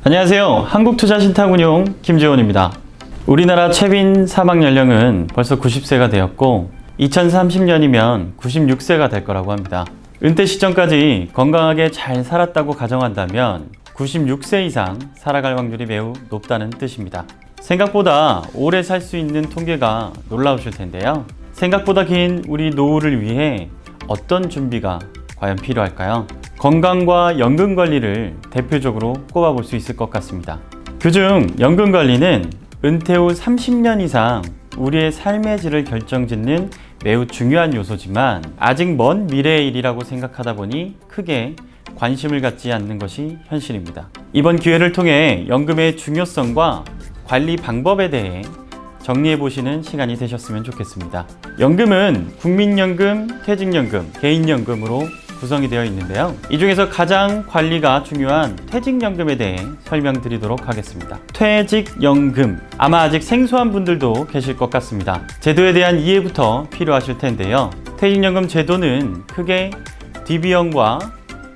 안녕하세요. 한국투자신탁운용 김재원입니다. 우리나라 최빈 사망 연령은 벌써 90세가 되었고 2030년이면 96세가 될 거라고 합니다. 은퇴 시점까지 건강하게 잘 살았다고 가정한다면 96세 이상 살아갈 확률이 매우 높다는 뜻입니다. 생각보다 오래 살 수 있는 통계가 놀라우실 텐데요. 생각보다 긴 우리 노후를 위해 어떤 준비가 과연 필요할까요? 건강과 연금 관리를 대표적으로 꼽아볼 수 있을 것 같습니다. 그중 연금 관리는 은퇴 후 30년 이상 우리의 삶의 질을 결정짓는 매우 중요한 요소지만 아직 먼 미래의 일이라고 생각하다 보니 크게 관심을 갖지 않는 것이 현실입니다. 이번 기회를 통해 연금의 중요성과 관리 방법에 대해 정리해 보시는 시간이 되셨으면 좋겠습니다. 연금은 국민연금, 퇴직연금, 개인연금으로 구성이 되어 있는데요. 이 중에서 가장 관리가 중요한 퇴직연금에 대해 설명드리도록 하겠습니다. 퇴직연금, 아마 아직 생소한 분들도 계실 것 같습니다. 제도에 대한 이해부터 필요하실 텐데요. 퇴직연금 제도는 크게 DB형과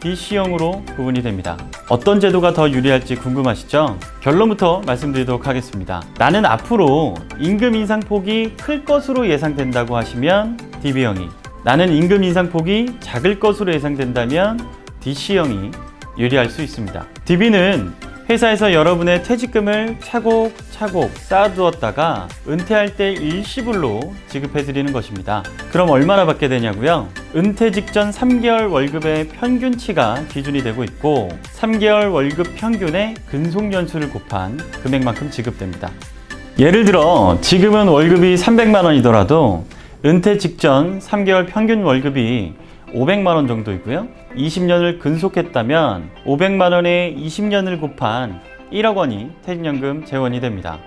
DC형으로 구분이 됩니다. 어떤 제도가 더 유리할지 궁금하시죠? 결론부터 말씀드리도록 하겠습니다. 나는 앞으로 임금 인상폭이 클 것으로 예상된다고 하시면 DB형이, 나는 임금 인상폭이 작을 것으로 예상된다면 DC형이 유리할 수 있습니다. DB는 회사에서 여러분의 퇴직금을 차곡차곡 쌓아두었다가 은퇴할 때 일시불로 지급해드리는 것입니다. 그럼 얼마나 받게 되냐고요? 은퇴 직전 3개월 월급의 평균치가 기준이 되고 있고 3개월 월급 평균의 근속연수를 곱한 금액만큼 지급됩니다. 예를 들어 지금은 월급이 300만 원이더라도 은퇴 직전 3개월 평균 월급이 500만 원 정도이고요. 20년을 근속했다면 500만 원에 20년을 곱한 1억 원이 퇴직연금 재원이 됩니다.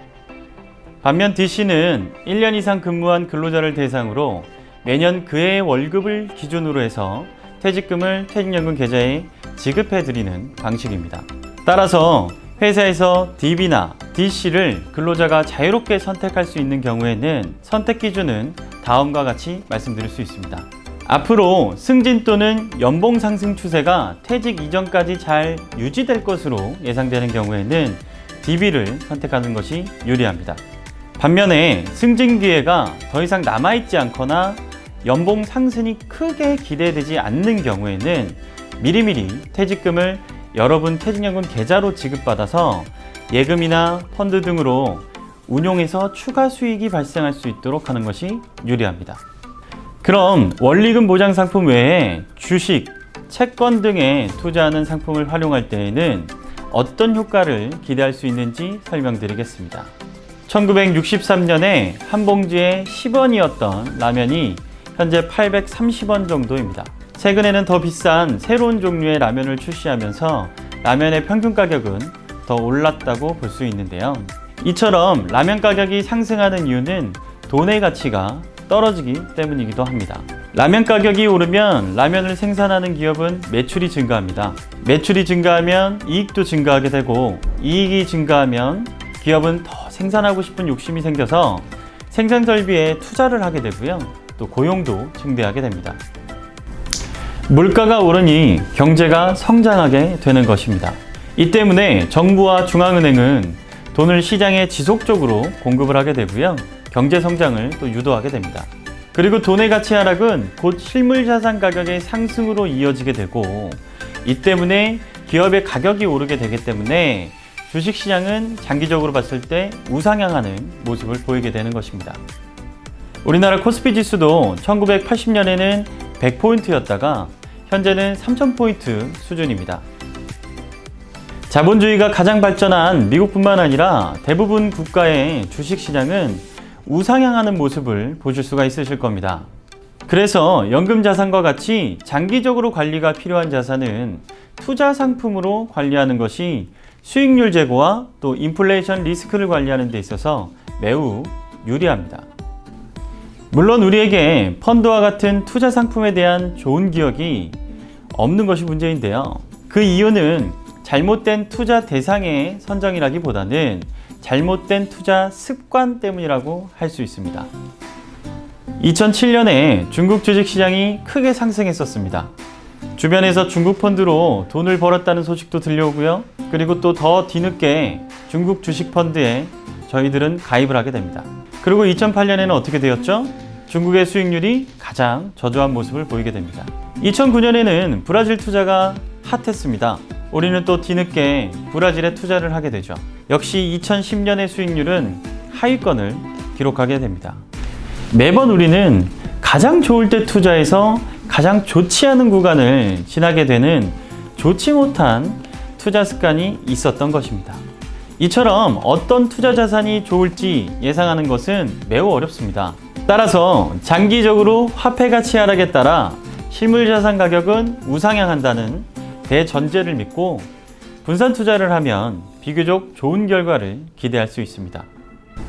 반면 DC는 1년 이상 근무한 근로자를 대상으로 매년 그해의 월급을 기준으로 해서 퇴직금을 퇴직연금 계좌에 지급해드리는 방식입니다. 따라서 회사에서 DB나 DC를 근로자가 자유롭게 선택할 수 있는 경우에는 선택 기준은 다음과 같이 말씀드릴 수 있습니다. 앞으로 승진 또는 연봉 상승 추세가 퇴직 이전까지 잘 유지될 것으로 예상되는 경우에는 DB를 선택하는 것이 유리합니다. 반면에 승진 기회가 더 이상 남아있지 않거나 연봉 상승이 크게 기대되지 않는 경우에는 미리미리 퇴직금을 여러분 퇴직연금 계좌로 지급받아서 예금이나 펀드 등으로 운용해서 추가 수익이 발생할 수 있도록 하는 것이 유리합니다. 그럼 원리금 보장 상품 외에 주식, 채권 등에 투자하는 상품을 활용할 때에는 어떤 효과를 기대할 수 있는지 설명드리겠습니다. 1963년에 한 봉지에 10원이었던 라면이 현재 830원 정도입니다. 최근에는 더 비싼 새로운 종류의 라면을 출시하면서 라면의 평균 가격은 더 올랐다고 볼 수 있는데요. 이처럼 라면 가격이 상승하는 이유는 돈의 가치가 떨어지기 때문이기도 합니다. 라면 가격이 오르면 라면을 생산하는 기업은 매출이 증가합니다. 매출이 증가하면 이익도 증가하게 되고 이익이 증가하면 기업은 더 생산하고 싶은 욕심이 생겨서 생산 설비에 투자를 하게 되고요. 또 고용도 증대하게 됩니다. 물가가 오르니 경제가 성장하게 되는 것입니다. 이 때문에 정부와 중앙은행은 돈을 시장에 지속적으로 공급을 하게 되고요. 경제 성장을 또 유도하게 됩니다. 그리고 돈의 가치 하락은 곧 실물 자산 가격의 상승으로 이어지게 되고 이 때문에 기업의 가격이 오르게 되기 때문에 주식시장은 장기적으로 봤을 때 우상향하는 모습을 보이게 되는 것입니다. 우리나라 코스피 지수도 1980년에는 100포인트였다가 현재는 3000포인트 수준입니다. 자본주의가 가장 발전한 미국뿐만 아니라 대부분 국가의 주식시장은 우상향하는 모습을 보실 수가 있으실 겁니다. 그래서 연금 자산과 같이 장기적으로 관리가 필요한 자산은 투자 상품으로 관리하는 것이 수익률 제고와 또 인플레이션 리스크를 관리하는 데 있어서 매우 유리합니다. 물론 우리에게 펀드와 같은 투자 상품에 대한 좋은 기억이 없는 것이 문제인데요. 그 이유는 잘못된 투자 대상의 선정이라기보다는 잘못된 투자 습관 때문이라고 할 수 있습니다. 2007년에 중국 주식시장이 크게 상승했었습니다. 주변에서 중국 펀드로 돈을 벌었다는 소식도 들려오고요. 그리고 또 더 뒤늦게 중국 주식 펀드에 저희들은 가입을 하게 됩니다. 그리고 2008년에는 어떻게 되었죠? 중국의 수익률이 가장 저조한 모습을 보이게 됩니다. 2009년에는 브라질 투자가 핫했습니다. 우리는 또 뒤늦게 브라질에 투자를 하게 되죠. 역시 2010년의 수익률은 하위권을 기록하게 됩니다. 매번 우리는 가장 좋을 때 투자해서 가장 좋지 않은 구간을 지나게 되는 좋지 못한 투자 습관이 있었던 것입니다. 이처럼 어떤 투자 자산이 좋을지 예상하는 것은 매우 어렵습니다. 따라서 장기적으로 화폐 가치 하락에 따라 실물 자산 가격은 우상향한다는 대전제를 믿고 분산 투자를 하면 비교적 좋은 결과를 기대할 수 있습니다.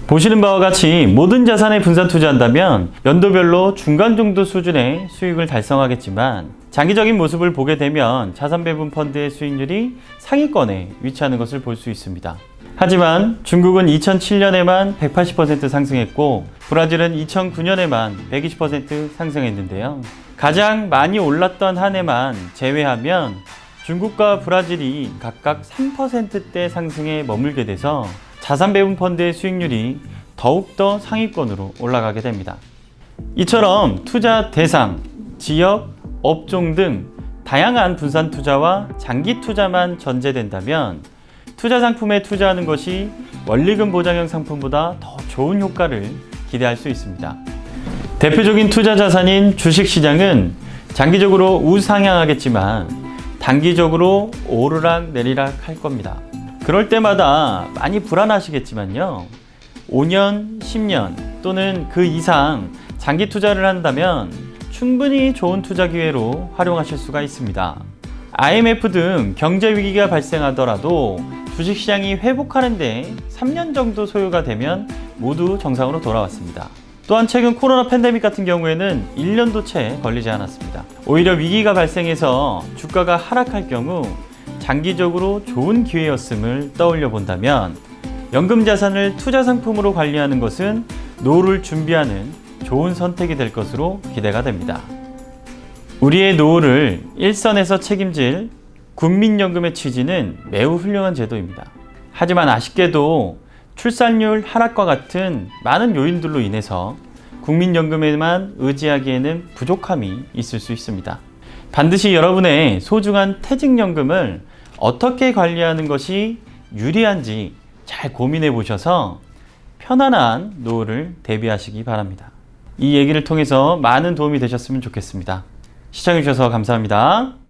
보시는 바와 같이 모든 자산에 분산 투자한다면 연도별로 중간 정도 수준의 수익을 달성하겠지만 장기적인 모습을 보게 되면 자산 배분 펀드의 수익률이 상위권에 위치하는 것을 볼 수 있습니다. 하지만 중국은 2007년에만 180% 상승했고 브라질은 2009년에만 120% 상승했는데요. 가장 많이 올랐던 한 해만 제외하면 중국과 브라질이 각각 3%대 상승에 머물게 돼서 자산 배분 펀드의 수익률이 더욱더 상위권으로 올라가게 됩니다. 이처럼 투자 대상, 지역, 업종 등 다양한 분산 투자와 장기 투자만 전제된다면 투자 상품에 투자하는 것이 원리금 보장형 상품보다 더 좋은 효과를 기대할 수 있습니다. 대표적인 투자 자산인 주식시장은 장기적으로 우상향하겠지만 단기적으로 오르락 내리락 할 겁니다. 그럴 때마다 많이 불안하시겠지만요. 5년, 10년 또는 그 이상 장기 투자를 한다면 충분히 좋은 투자 기회로 활용하실 수가 있습니다. IMF 등 경제 위기가 발생하더라도 주식시장이 회복하는 데 3년 정도 소요가 되면 모두 정상으로 돌아왔습니다. 또한 최근 코로나 팬데믹 같은 경우에는 1년도 채 걸리지 않았습니다. 오히려 위기가 발생해서 주가가 하락할 경우 장기적으로 좋은 기회였음을 떠올려 본다면 연금 자산을 투자 상품으로 관리하는 것은 노후를 준비하는 좋은 선택이 될 것으로 기대가 됩니다. 우리의 노후를 일선에서 책임질 국민연금의 취지는 매우 훌륭한 제도입니다. 하지만 아쉽게도 출산율 하락과 같은 많은 요인들로 인해서 국민연금에만 의지하기에는 부족함이 있을 수 있습니다. 반드시 여러분의 소중한 퇴직연금을 어떻게 관리하는 것이 유리한지 잘 고민해 보셔서 편안한 노후를 대비하시기 바랍니다. 이 얘기를 통해서 많은 도움이 되셨으면 좋겠습니다. 시청해 주셔서 감사합니다.